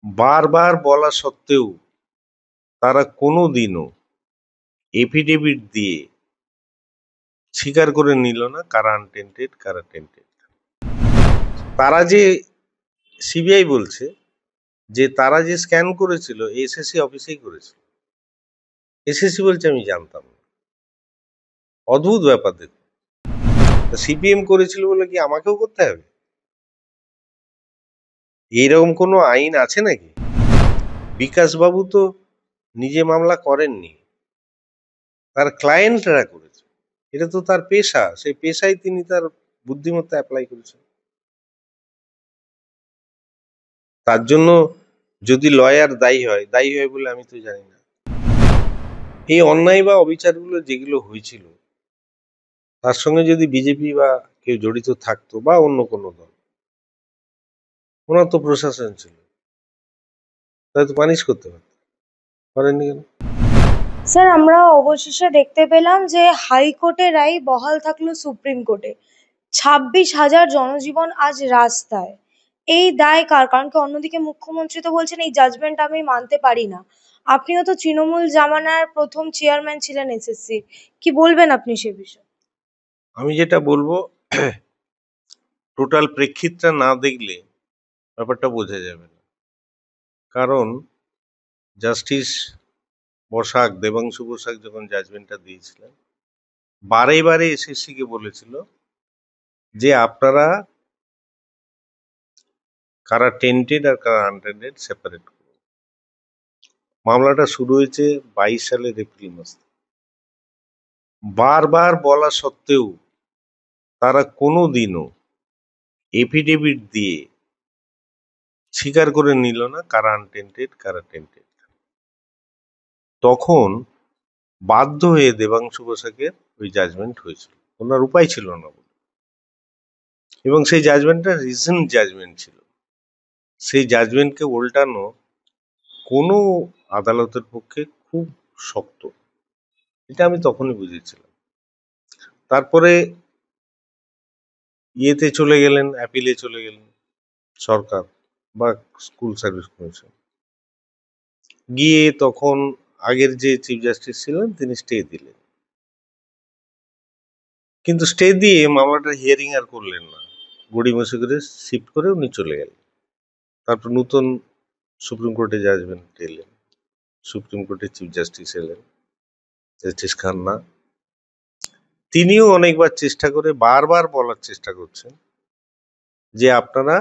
বারবার বলা সত্ত্বেও তারা কোনোদিনও এফিডেভিট দিয়ে স্বীকার করে নিল না কারা আনটেন্টেড কারা টেন্টেড। তারা যে সিবিআই বলছে যে তারা যে স্ক্যান করেছিল এসএসসি অফিসেই করেছিল। এসএসসি বলছে আমি জানতাম না। অদ্ভুত ব্যাপার দেখুন, সিপিএম করেছিল বলে কি আমাকেও করতে হবে? এইরকম কোনো আইন আছে নাকি? বিকাশ বাবু তো নিজে মামলা করেননি, তার ক্লায়েন্টরা করেছে। এটা তো তার পেশা, সেই পেশায় তিনি তার বুদ্ধিমত্তা অ্যাপ্লাই করেছেন। তার জন্য যদি লয়ার দায়ী হয় বলে আমি তো জানি না। এই অন্যায় বা অবিচারগুলো যেগুলো হয়েছিল তার সঙ্গে যদি বিজেপি বা কেউ জড়িত থাকতো বা অন্য কোনো দল, ওনার তো প্রশাসন ছিল, তাই তো পানিশ করতে পারত, করেননি কেন? স্যার, আমরা অবশেষে দেখতে পেলাম যে হাইকোর্টের রায় বহাল থাকলো সুপ্রিম কোর্টে। 26,000 জনজীবন আজ রাস্তায়। এই দায় কার? কারণ কি অন্যদিকে মুখ্যমন্ত্রী তো বলছেন এই জাজমেন্ট আমি মানতে পারি না। আপনিও তো তৃণমূল জামানার প্রথম চেয়ারম্যান ছিলেন এসএসসি, কি বলবেন আপনি সে বিষয়ে? আমি যেটা বলবো, টোটাল প্রেক্ষিতটা না দেখলে ব্যাপারটা বোঝা যাবে না। কারণ জাস্টিস দেবাংশু বসাক যখন জাজমেন্টটা দিয়েছিলেন, বারে বারে এসএসসি কে বলেছিল যে আপনারা কারা টেন্টেড আর কারা আনটেন্টেড সেপারেট করুন। মামলাটা শুরু হয়েছে 22 সালের এপ্রিল মাস। বারবার বলা সত্ত্বেও তারা কোনোদিনও এফিডেভিট দিয়ে স্বীকার করে নিল না কারা আনটেন্টেড কারা টেন্টেড। তখন বাধ্য হয়ে দেবাংশু বসাকের ওই জাজমেন্ট হয়েছিল, ওনার উপায় ছিল না বলে। এবং সেই জাজমেন্টটা রিসেন্ট জাজমেন্ট ছিল। সেই জাজমেন্টকে উল্টানো কোনো আদালতের পক্ষে খুব শক্ত, এটা আমি তখনই বুঝেছিলাম। তারপরে ইয়েতে চলে গেলেন, অ্যাপিলে চলে গেলেন সরকার বা স্কুল সার্ভিস কমিশন, গিয়ে তখন আগের যে চিফ জাস্টিস ছিলেন তিনি স্টে দিলেন। কিন্তু স্টে দিয়ে মামলাটার হিয়ারিং আর করলেন না, গড়িমসি করে শিফট করে উনি চলে গেলেন। তারপর নতুন সুপ্রিম কোর্টে জাজমেন্ট এলেন, সুপ্রিম কোর্টের চিফ জাস্টিস এলেন, জাস্টিস খান্না। তিনিও অনেকবার চেষ্টা করে বারবার বলার চেষ্টা করছেন যে আপনারা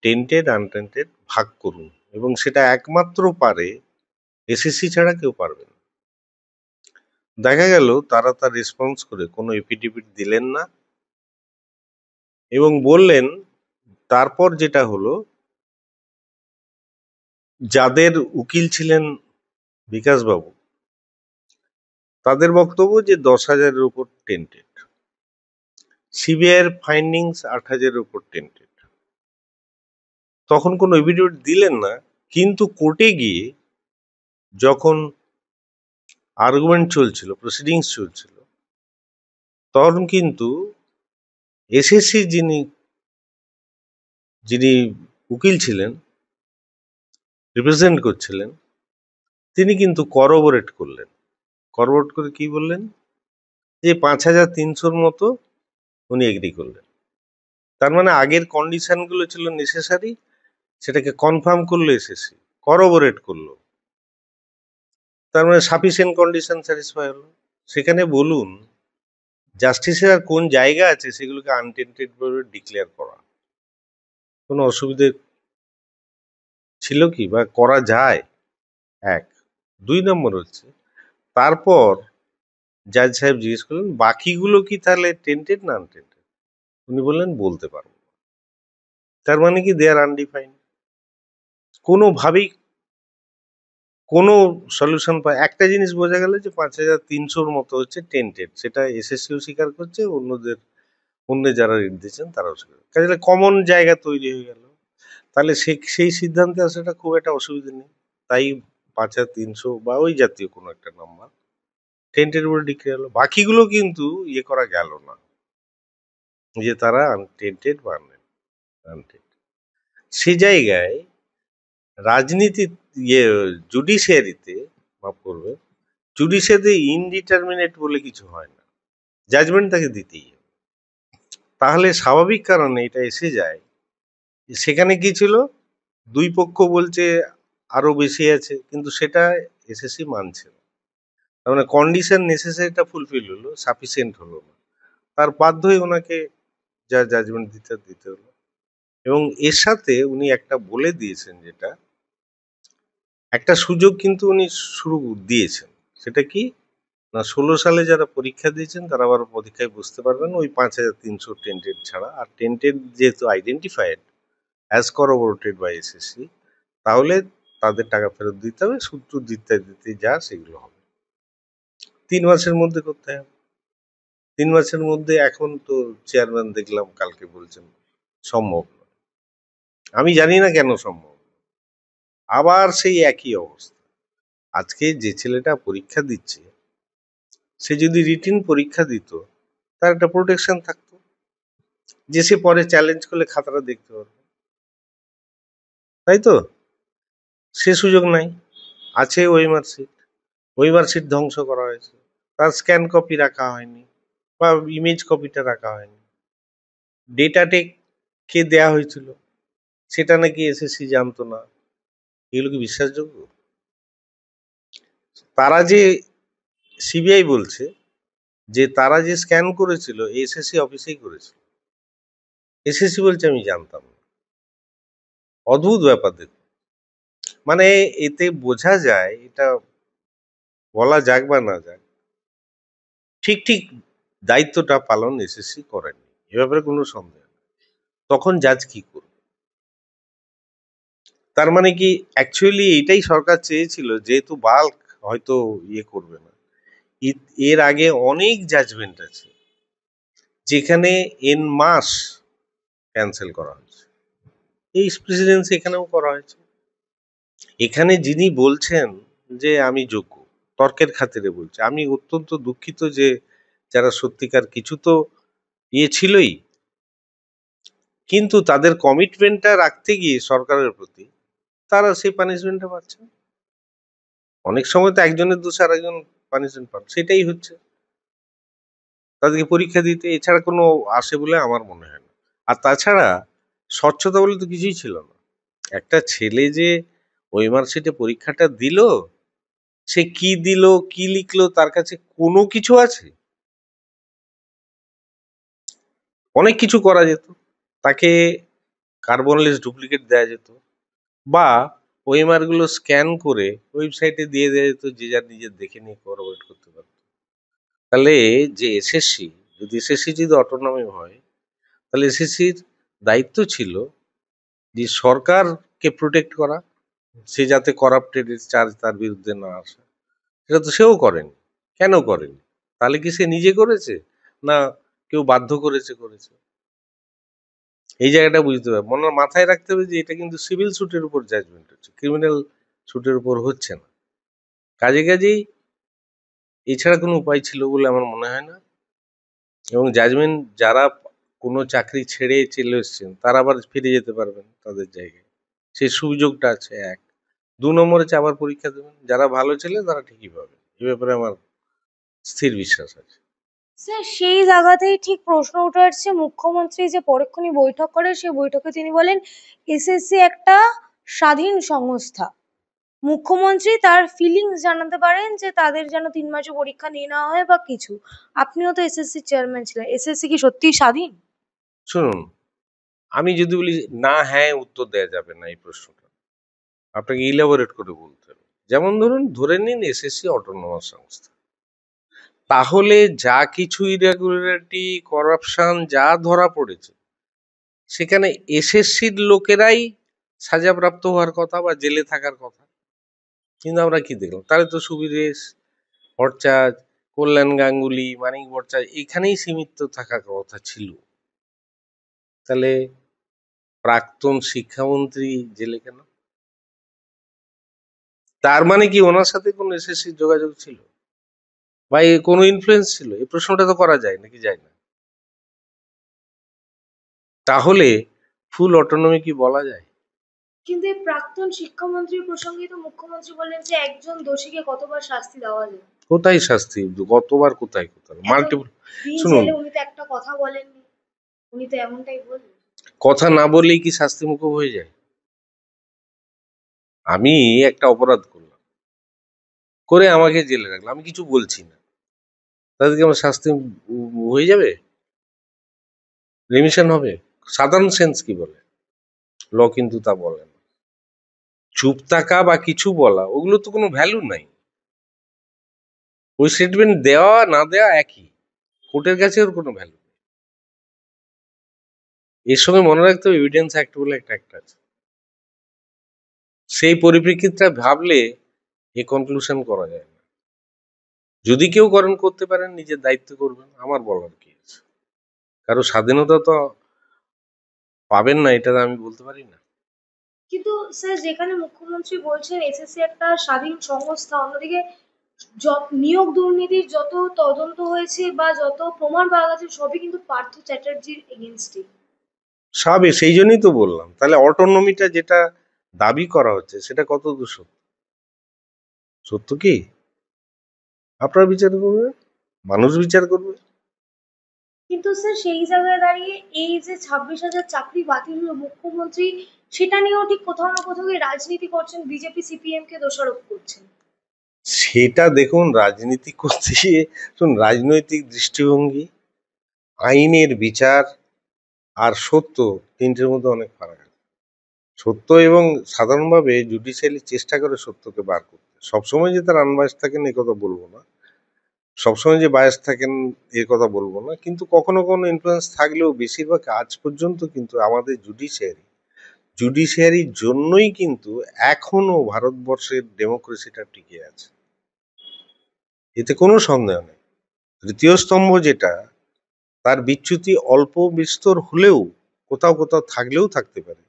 টেন্টেড আনটেন্টেড ভাগ করুন, এবং সেটা একমাত্র পারে এসএসসি ছাড়া কেউ পারবে না। দেখা গেল তারা তার রেসপন্স করে কোনো এফিডেভিট দিলেন না এবং বললেন, তারপর যেটা হলো, যাদের উকিল ছিলেন বিকাশবাবু, তাদের বক্তব্য যে 10,000-এর উপর টেন্টেড, সিবিআইয়ের ফাইন্ডিংস 8,000-এর উপর টেন্টেড। তখন কোনো এফিডেভিট দিলেন না, কিন্তু কোর্টে গিয়ে যখন আর্গুমেন্ট চলছিল, প্রসিডিংস চলছিল, তখন কিন্তু এসএসসি যিনি যিনি উকিল ছিলেন, রিপ্রেজেন্ট করছিলেন, তিনি কিন্তু করবোরেট করলেন। করবোরেট করে কি বললেন, যে 5,300-র মতো উনি এগ্রি করলেন। তার মানে আগের কন্ডিশনগুলো ছিল নেসেসারি, সেটাকে কনফার্ম করলো এসএসসি, করবোরেট করলো। তার মানে সাফিসিয়েন্ট কন্ডিশন স্যাটিসফাই হলো। সেখানে বলুন জাস্টিসের আর কোন জায়গা আছে সেগুলোকে আনটেন্টেড ভাবে ডিক্লেয়ার করা? কোনো অসুবিধে ছিল কি, বা করা যায়? এক। 2 নম্বর হচ্ছে, তারপর জাজ সাহেব জিজ্ঞেস করলেন বাকিগুলো কি তাহলে টেন্টেড না আনটেন্টেড? উনি বললেন বলতে পারবো না। তার মানে কি দে আর আনডিফাইন্ড, কোনোভাবেই কোনো সলিউশন পায়। একটা জিনিস বোঝা গেল যে 5,300-র মতো হচ্ছে টেন্টেড, সেটা এসএসসিও স্বীকার করছে, অন্য যারা রিট দিচ্ছেন তারাও স্বীকার করছে। কাজে কমন জায়গা তৈরি হয়ে গেল। তাহলে সেই সিদ্ধান্তে আসাটা খুব একটা অসুবিধা নেই। তাই 5,300 বা ওই জাতীয় কোনো একটা নাম্বার টেন্টেড বলে ডিক্লেয়ার হলো। বাকিগুলো কিন্তু ইয়ে করা গেল না যে তারা আনটেন্টেড বা আনটেন্টেড। সে জায়গায় রাজনীতি ইয়ে জুডিশিয়ারিতে, মাফ করবে, জুডিশিয়ারিতে ইনডিটারমিনেট বলে কিছু হয় না, জাজমেন্ট তাকে দিতেই হবে। তাহলে স্বাভাবিক কারণে এটা এসে যায়, সেখানে কি ছিল, দুই পক্ষ বলছে আরো বেশি আছে, কিন্তু সেটা এসএসসি মানছে না। তার মানে কন্ডিশন নেসেসারিটা ফুলফিল হলো, সাফিসিয়েন্ট হলো না, তার বাধ্য হয়ে ওনাকে যা জাজমেন্ট দিতে দিতে হলো। এবং এর সাথে উনি একটা বলে দিয়েছেন, যেটা একটা সুযোগ কিন্তু উনি শুরু দিয়েছেন, সেটা কি না, 16 সালে যারা পরীক্ষা দিয়েছেন তারা আবার পরীক্ষায় বুঝতে পারবেন ওই 5300 টেন্টেড ছাড়া। আর টেন্টেড যেহেতু আইডেন্টিফাইড অ্যাজ করোবোরেটেড বাই এসএসসি, তাহলে তাদের টাকা ফেরত দিতে হবে, সূত্র দিতে দিতে যা সেগুলো হবে। 3 মাসের মধ্যে করতে হবে। 3 মাসের মধ্যে এখন তো চেয়ারম্যান দেখলাম কালকে বলছেন সম্ভব নয়। আমি জানি না কেন সম্ভব নয়। আবার সেই একই অবস্থা। আজকে যে ছেলেটা পরীক্ষা দিচ্ছে, সে যদি রিটিন পরীক্ষা দিত, তার একটা প্রোটেকশন থাকতো, যে সে পরে চ্যালেঞ্জ করলে খাতাটা দেখতে পারবে, তাই তো? সে সুযোগ নাই। আছে ওই মার্কশিট, ওই মার্কশিট ধ্বংস করা হয়েছে, তার স্ক্যান কপি রাখা হয়নি বা ইমেজ কপিটা রাখা হয়নি। ডেটাটেক কে দেয়া হয়েছিল সেটা নাকি এসএসসি জানতো না। এগুলো কি বিশ্বাসযোগ্য? তারা যে, সিবিআই বলছে যে তারা যে স্ক্যান করেছিল এসএসসি অফিসেই করেছিল, এসএসসি বলছে আমি জানতাম না। অদ্ভুত ব্যাপার দেখুন। মানে এতে বোঝা যায়, এটা বলা যাক বা না যাক, ঠিক ঠিক দায়িত্বটা পালন এসএসসি করেনি, এ ব্যাপারে কোনো সন্দেহ নেই। তখন জাজ কি করবে? তার মানে কি অ্যাকচুয়ালি এটাই সরকার চেয়েছিল, যেহেতু বাল্ক হয়তো ইয়ে করবে না, এর আগে অনেক জাজমেন্ট আছে যেখানে এন মাস ক্যান্সেল করা হয়েছে, এই প্রেসিডেন্সি এখানেও করা হয়েছে। এখানে যিনি বলছেন যে আমি যোগ্য, তর্কের খাতিরে বলছে, আমি অত্যন্ত দুঃখিত যে যারা সত্যিকার কিছু তো ইয়ে ছিলই, কিন্তু তাদের কমিটমেন্টটা রাখতে গিয়ে সরকারের প্রতি তারা সেই পানিশমেন্টটা পাচ্ছে না। অনেক সময় তো একজনের দোষে আরেকজন পানিশমেন্ট পান, সেটাই হচ্ছে। তাদেরকে পরীক্ষা দিতে এছাড়া কোনো আসে বলে আমার মনে হয় না। আর তাছাড়া স্বচ্ছতা বলে তো কিছুই ছিল না। একটা ছেলে যে ওই মার্কশিটে পরীক্ষাটা দিল, সে কি দিল কি লিখলো তার কাছে কোনো কিছু আছে? অনেক কিছু করা যেত, তাকে কার্বনলেস ডুপ্লিকেট দেওয়া যেত, বা ওএমআর গুলো স্ক্যান করে ওয়েবসাইটে দিয়ে দেওয়া যেত, যে যার নিজের দেখে নিয়ে করোবরেট করতে পারত। তাহলে যে এসএসসি, যদি এসএসসি যদি অটোনমি হয়, তাহলে এসএসসির দায়িত্ব ছিল যে সরকারকে প্রোটেক্ট করা, সে যাতে করাপ্টেড চার্জ তার বিরুদ্ধে না আসে। সেটা তো সেও করেনি। কেন করেনি? তাহলে কি সে নিজে করেছে, না কেউ বাধ্য করেছে করেছে? এই জায়গাটা বুঝতে হবে, মনে মাথায় রাখতে হবে যে এটা কিন্তু সিভিল সুটের উপর জাজমেন্ট হচ্ছে, ক্রিমিনাল সুটের উপর হচ্ছে না। কাজেই এছাড়া কোনো উপায় ছিল বলে আমার মনে হয় না। এবং জাজমেন্ট যারা কোনো চাকরি ছেড়ে চলে এসছেন তারা আবার ফিরে যেতে পারবেন তাদের জায়গায়, সেই সুযোগটা আছে। 1, 2 নম্বর হচ্ছে আবার পরীক্ষা দেবেন, যারা ভালো ছেলে তারা ঠিকই পাবে, এ ব্যাপারে আমার স্থির বিশ্বাস আছে। স্যার সেই জায়গাতেই ঠিক প্রশ্ন উঠে আসছে, মুখ্যমন্ত্রী যে পরক্ষণে বৈঠক করে সেই বৈঠকে তিনি বলেন এসএসসি একটা স্বাধীন সংস্থা। মুখ্যমন্ত্রী তার ফিলিংস জানাতে পারেন যে তাদের যেন 3 মাসে পরীক্ষা নিয়ে নেওয়া হয় বা কিছু। আপনিও তো এসএসসি চেয়ারম্যান ছিলেন, এসএসসি কি সত্যিই স্বাধীন? শুনুন, আমি যদি বলি না হ্যাঁ উত্তর দেওয়া যাবে না এই প্রশ্নটা, আপনাকে ইলাবোরেট করে বলতে হবে। যেমন ধরুন, ধরে নিন এসএসসি অটোনমাস সংস্থা, তাহলে যা কিছু ইরেগুলারিটি করাপশন যা ধরা পড়েছে, সেখানে এসএসসির লোকেরাই সাজাপ্রাপ্ত হওয়ার কথা বা জেলে থাকার কথা। কিন্তু আমরা কি দেখলাম, তাহলে তো সুবিরেশ ভট্টাচার্য, কল্যাণ গাঙ্গুলি, মানিক ভট্টাচার্য এখানেই সীমিত থাকার কথা ছিল। তাহলে প্রাক্তন শিক্ষামন্ত্রী জেলে কেন? তার মানে কি ওনার সাথে কোনো এসএসসির যোগাযোগ ছিল বা কোনো ইনফ্লুয়েন্স ছিল? এই প্রশ্নটা তো করা যায় নাকি যায় না? তাহলে ফুল অটোনমি কি বলা যায়? কিন্তু এই প্রাক্তন শিক্ষামন্ত্রীর প্রসঙ্গে তো মুখ্যমন্ত্রী বললেন যে একজন দোষীকে কতবার শাস্তি দেওয়া যায়। কোথায় শাস্তি, কতবার, কোথায় কোথায় এত মাল্টিপল। দিন শুনুন, জেলে উনি তো একটা কথা বলেননি, উনি তো এমনটাই বললেন। কথা না বললেই কি শাস্তি মুকুব হয়ে যায়? আমি একটা অপরাধ করলাম, করে আমাকে জেলে রাখলাম, আমি কিছু বলছি না, তাদেরকে আমার শাস্তি হয়ে যাবে, রিমিশন হবে? সাধারণ সেন্স কি বলে? ল কিন্তু তা বলে না। চুপ থাকা বা কিছু বলা, ওগুলো তো কোনো ভ্যালু নাই। ওই স্টেটমেন্ট দেওয়া না দেওয়া একই, কোর্টের কাছে ওর কোনো ভ্যালু নেই। এর সঙ্গে মনে রাখতে হবে এভিডেন্স অ্যাক্ট বলে একটা অ্যাক্ট আছে, সেই পরিপ্রেক্ষিতটা ভাবলে এ কনক্লুশন করা যায় না। যদি কেউ করেন, করতে পারেন, নিজের দায়িত্ব করবেন, আমার বলার কি আছে? কারো স্বাধীনতা তো পাবেন না এটা আমি বলতে পারি না। কিন্তু স্যার, যেখানে মুখ্যমন্ত্রী বলছেন এসএসসি একটা স্বাধীন সংস্থা, অন্যদিকে নিয়োগ দুর্নীতির যত তদন্ত হয়েছে বা যত প্রমাণ পাওয়া গেছে সবই কিন্তু পার্থ চ্যাটার্জির এগেনস্টে। সবে সেই জন্যই তো বললাম, তাহলে অটোনমিটা যেটা দাবি করা হচ্ছে সেটা কত দূর সত্য? সত্য কি? আপনারা বিচার করবেন, মানুষ বিচার করবে। কিন্তু স্যার, সেই জায়গায় দাঁড়িয়ে এই যে 26,000 চাকরি বাতিল হলো, মুখ্যমন্ত্রী সেটা নিয়েও ঠিক কোথাও না কোথাও এই রাজনীতি করছেন, বিজেপি সিপিএম কে দোষারোপ করছেন। সেটা দেখুন, রাজনীতি করতে গিয়ে, শুনুন, রাজনৈতিক দৃষ্টিভঙ্গি, আইনের বিচার আর সত্য, তিনটের মধ্যে অনেক ফারাক আছে। সত্য এবং সাধারণভাবে জুডিশিয়ালি চেষ্টা করে সত্যকে বার করতে, সবসময় যে তার আনবায়াস থাকেন এ কথা বলবো না, সবসময় যে বায়াস থাকেন এ কথা বলবো না, কিন্তু কখনো কখনো ইনফ্লুয়েন্স থাকলেও বেশিরভাগ আজ পর্যন্ত কিন্তু আমাদের জুডিশিয়ারির জন্যই কিন্তু এখনো ভারতবর্ষের ডেমোক্রেসিটা টিকে আছে, এতে কোনো সন্দেহ নেই। তৃতীয় স্তম্ভ যেটা, তার বিচ্যুতি অল্প বিস্তর হলেও কোথাও কোথাও থাকলেও থাকতে পারে,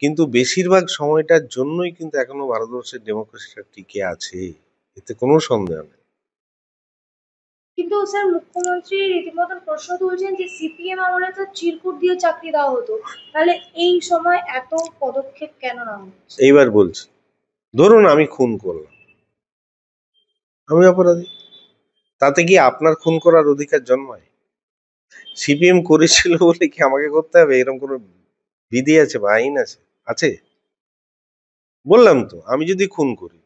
কিন্তু বেশিরভাগ সময়টার জন্যই কিন্তু এখনো ভারতবর্ষের ডেমোক্রেসিটা টিকে আছে, এতে কোনো সন্দেহ নেই। কিন্তু স্যার, মুখ্যমন্ত্রী রীতিমতন প্রশ্ন তুলছেন যে সিপিএম আমলে তো চিরকুট দিয়ে চাকরি দেওয়া হতো, তাহলে এই সময় এত পদক্ষেপ কেন নেওয়া হচ্ছে? এইবার বলছি, ধরুন আমি খুন করলাম, আমি অপরাধী, তাতে কি আপনার খুন করার অধিকার জন্মায়? সিপিএম করেছিল বলে কি আমাকে করতে হবে, এরকম কোনো বিধি আছে বা আইন আছে? আছে? বললাম তো, আমি যদি খুন করি,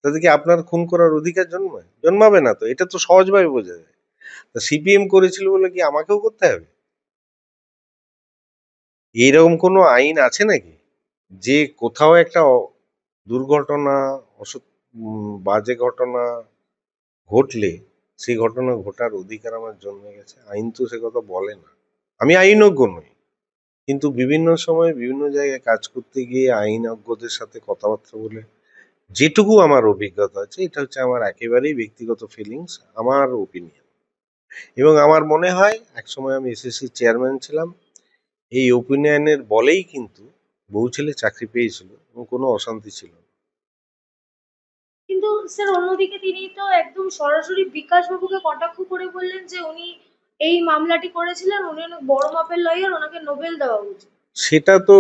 তাতে কি আপনার খুন করার অধিকার জন্মায়? জন্মাবে না তো, এটা তো সহজভাবে বোঝা যায়। তা সিপিএম করেছিল বলে কি আমাকেও করতে হবে? এইরকম কোনো আইন আছে নাকি, যে কোথাও একটা দুর্ঘটনা, বাজে ঘটনা ঘটলে সেই ঘটনা ঘটার অধিকার আমার জন্মে গেছে? আইন তো সে কথা বলে না। আমি আইনজ্ঞ নই, কিন্তু বিভিন্ন সময় বিভিন্ন জায়গায় কাজ করতে গিয়ে আইনজ্ঞদের সাথে কথাবার্তা বলে যেটুকু আমার অভিজ্ঞতা আছে, এটা হচ্ছে আমার একেবারেই ব্যক্তিগত ফিলিংস, আমার ওপিনিয়ন। এবং আমার মনে হয় একসময় আমি এসএসসি চেয়ারম্যান ছিলাম, এই ওপিনিয়নের বলেই কিন্তু বহু ছেলে চাকরি পেয়েছিল এবং কোনো অশান্তি ছিল না। কিন্তু স্যার, অন্যদিকে তিনি তো একদম সরাসরি বিকাশ বাবুকে কটাক্ষ করে বললেন যে উনি এই মামলাটি করেছিলেন, উনি অনেক বড় মাপের লয়ার, ওনাকে নোবেল দেওয়া উচিত। সেটা তো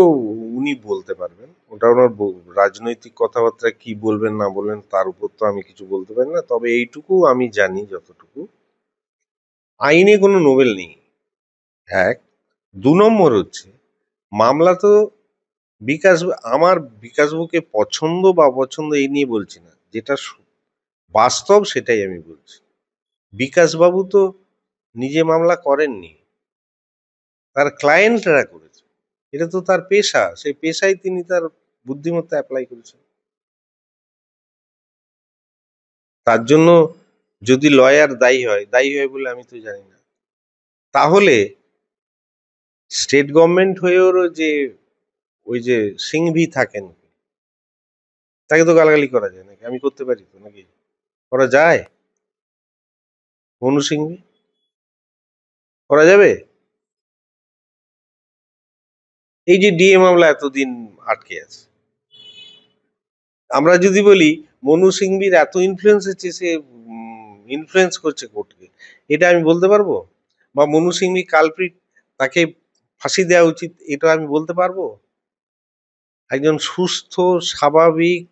উনি বলতে পারবেন, ওটা ওনার রাজনৈতিক কথাবার্তা কি বলবেন না বলবেন তার উপর তো আমি কিছু বলতে পারি না। তবে এইটুকু আমি জানি যতটুকু, আইনে কোনো নোবেল নেই, এক। দু নম্বর হচ্ছে, মামলা তো আমার বিকাশবাবুকে পছন্দ বা অপছন্দ এই নিয়ে বলছি না, যেটা বাস্তব সেটাই আমি বলছি। বিকাশবাবু তো নিজে মামলা করেননি, তার ক্লায়েন্টরা করেছে, এটা তো তার পেশা, সেই পেশায় তিনি তার বুদ্ধিমত্তা অ্যাপ্লাই করেছেন। তার জন্য যদি লয়ার দায়ী হয় বলে আমি তো জানি না, তাহলে স্টেট গভর্নমেন্ট হয়েও যে ওই যে সিংভি থাকেন, তাকে তো গালাগালি করা যায় নাকি? আমি করতে পারি তো নাকি? করা যায়? মনু সিংভি করা যাবে? এই যে ডিএ মামলা এতদিন আটকে আছে, আমরা যদি বলি মনু সিংভির এত ইনফ্লুয়েন্স হচ্ছে, সে ইনফ্লুয়েন্স করছে কোর্টকে, এটা আমি বলতে পারবো? বা মনু সিংভি কালপ্রিট, তাকে ফাঁসি দেওয়া উচিত, এটা আমি বলতে পারবো? একজন সুস্থ স্বাভাবিক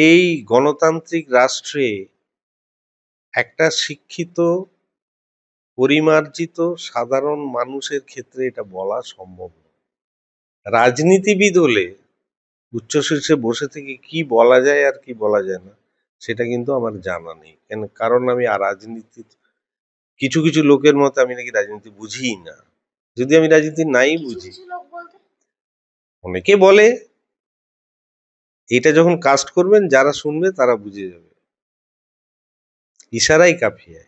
এই গণতান্ত্রিক রাষ্ট্রে একটা শিক্ষিত পরিমার্জিত সাধারণ মানুষের ক্ষেত্রে এটা বলা সম্ভব নয়। রাজনীতিবিদ হলে উচ্চ শীর্ষে বসে থেকে কি বলা যায় আর কি বলা যায় না সেটা কিন্তু আমার জানা নেই। কারণ আমি রাজনীতি কিছু কিছু লোকের মতো আমি নাকি রাজনীতি বুঝিই না। যদি আমি রাজনীতি নাই বুঝি, অনেকে বলে এটা যখন কাস্ট করবেন যারা শুনবে তারা বুঝে যাবে, ইশারাই কাফিয়ে।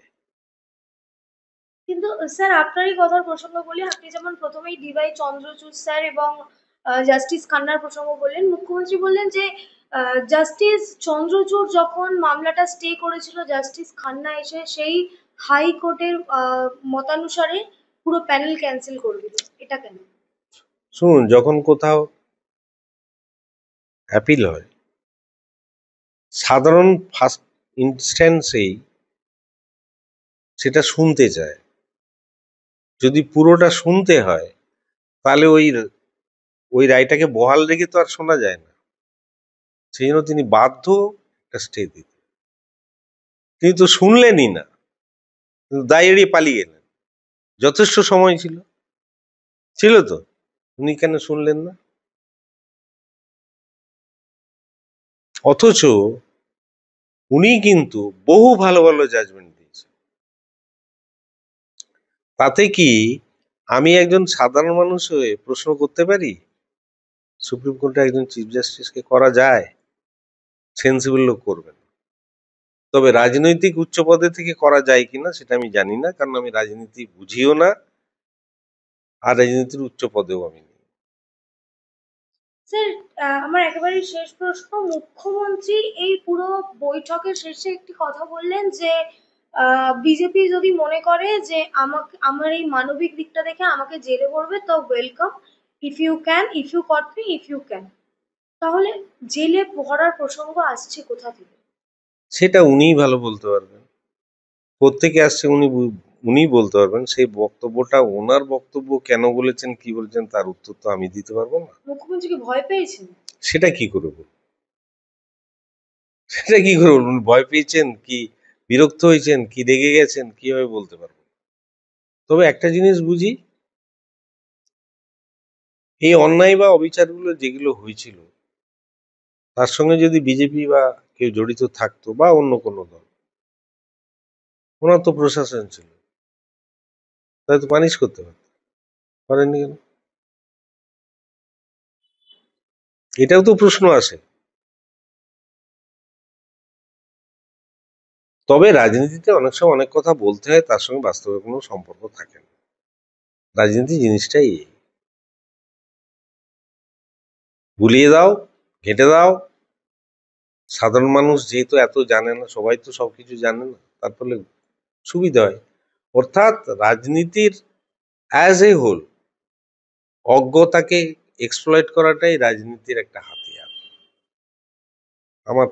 কিন্তু স্যার আপনারই কথার প্রসঙ্গ বলি, আপনি যেমন প্রথমেই ডিওয়াই চন্দ্রচূড় স্যার এবং জাস্টিস খান্নার প্রসঙ্গ বললেন, মুখ্যমন্ত্রী বললেন যে জাস্টিস চন্দ্রচূড় যখন মামলাটা স্টে করেছিল, জাস্টিস খান্না এসে সেই হাইকোর্টের মতানুসারে পুরো প্যানেল ক্যান্সেল করে দিল। এটা কেন? শুনুন, যখন কোথাও অ্যাপিল হয় সাধারণ ফার্স্ট ইনস্ট্যান্সেই সেটা শুনতে চায়। যদি পুরোটা শুনতে হয় তাহলে ওই রায়টাকে বহাল রেখে তো আর শোনা যায় না। সেই জন্য তিনি বাধ্য একটা স্টে দিতে। তিনি তো শুনলেনই না, কিন্তু দায় এড়িয়ে পালিয়ে গেলেন। যথেষ্ট সময় ছিল তো, উনি কেন শুনলেন না? অথচ উনি কিন্তু বহু ভালো ভালো জাজমেন্ট দিয়েছেন। তাতে কি আমি একজন সাধারণ মানুষ হয়ে প্রশ্ন করতে পারি সুপ্রিম কোর্টে একজন চিফ জাস্টিসকে করা যায়? সেন্সিবল লোক করবেন। তবে রাজনৈতিক উচ্চ পদে থেকে করা যায় কিনা সেটা আমি জানি না, কারণ আমি রাজনীতি বুঝিও না, আর রাজনীতির উচ্চ পদেও আমি নেই। স্যার, আমার একেবারে শেষ প্রশ্ন, মুখ্যমন্ত্রী এই পুরো বৈঠকের শেষে একটি কথা বললেন যে বিজেপি যদি মনে করে যে আমার এই মানবিক দিকটা দেখে আমাকে জেলে ভরবে তো welcome, if you can, if you caught me, if you can. তাহলে জেলে ভরার প্রসঙ্গ আসছে কোথা থেকে? সেটা উনিই ভালো বলতে পারবেন। কোত্থেকে আসছে উনি বলতে পারবেন। সেই বক্তব্যটা ওনার বক্তব্য কেন বলেছেন কি বলেছেন তার উত্তর তো আমি দিতে পারবো না। মুখ্যমন্ত্রী কি ভয় পেয়েছেন? সেটা কি করে বলবো? সেটা কি করে বলবো? ভয় পেয়েছেন কি বিরক্ত হয়েছেন কি রেগে গেছেন কিভাবে বলতে পারবো? তবে একটা জিনিস বুঝি, এই অন্যায় বা অবিচারগুলো যেগুলো হয়েছিল তার সঙ্গে যদি বিজেপি বা কেউ জড়িত থাকতো বা অন্য কোনো দল, ওনার তো প্রশাসন ছিল, তাই তো পানিশ করতে পারত, করেননি কেন? এটাও তো প্রশ্ন আসে। তবে রাজনীতিতে অনেক সময় অনেক কথা বলতে হয়, তার সঙ্গে বাস্তবে কোনো সম্পর্ক থাকে না। রাজনীতি জিনিসটাই এই, গুলিয়ে দাও, ঘেঁটে দাও। সাধারণ মানুষ যেহেতু এত জানে না, সবাই তো সবকিছু জানে না, তার ফলে সুবিধা হয়। অর্থাৎ রাজনীতির অ্যাজ এ হোল অজ্ঞতাকে এক্সপ্লয়েট করাটাই রাজনীতির একটা হাতিয়ার। আমার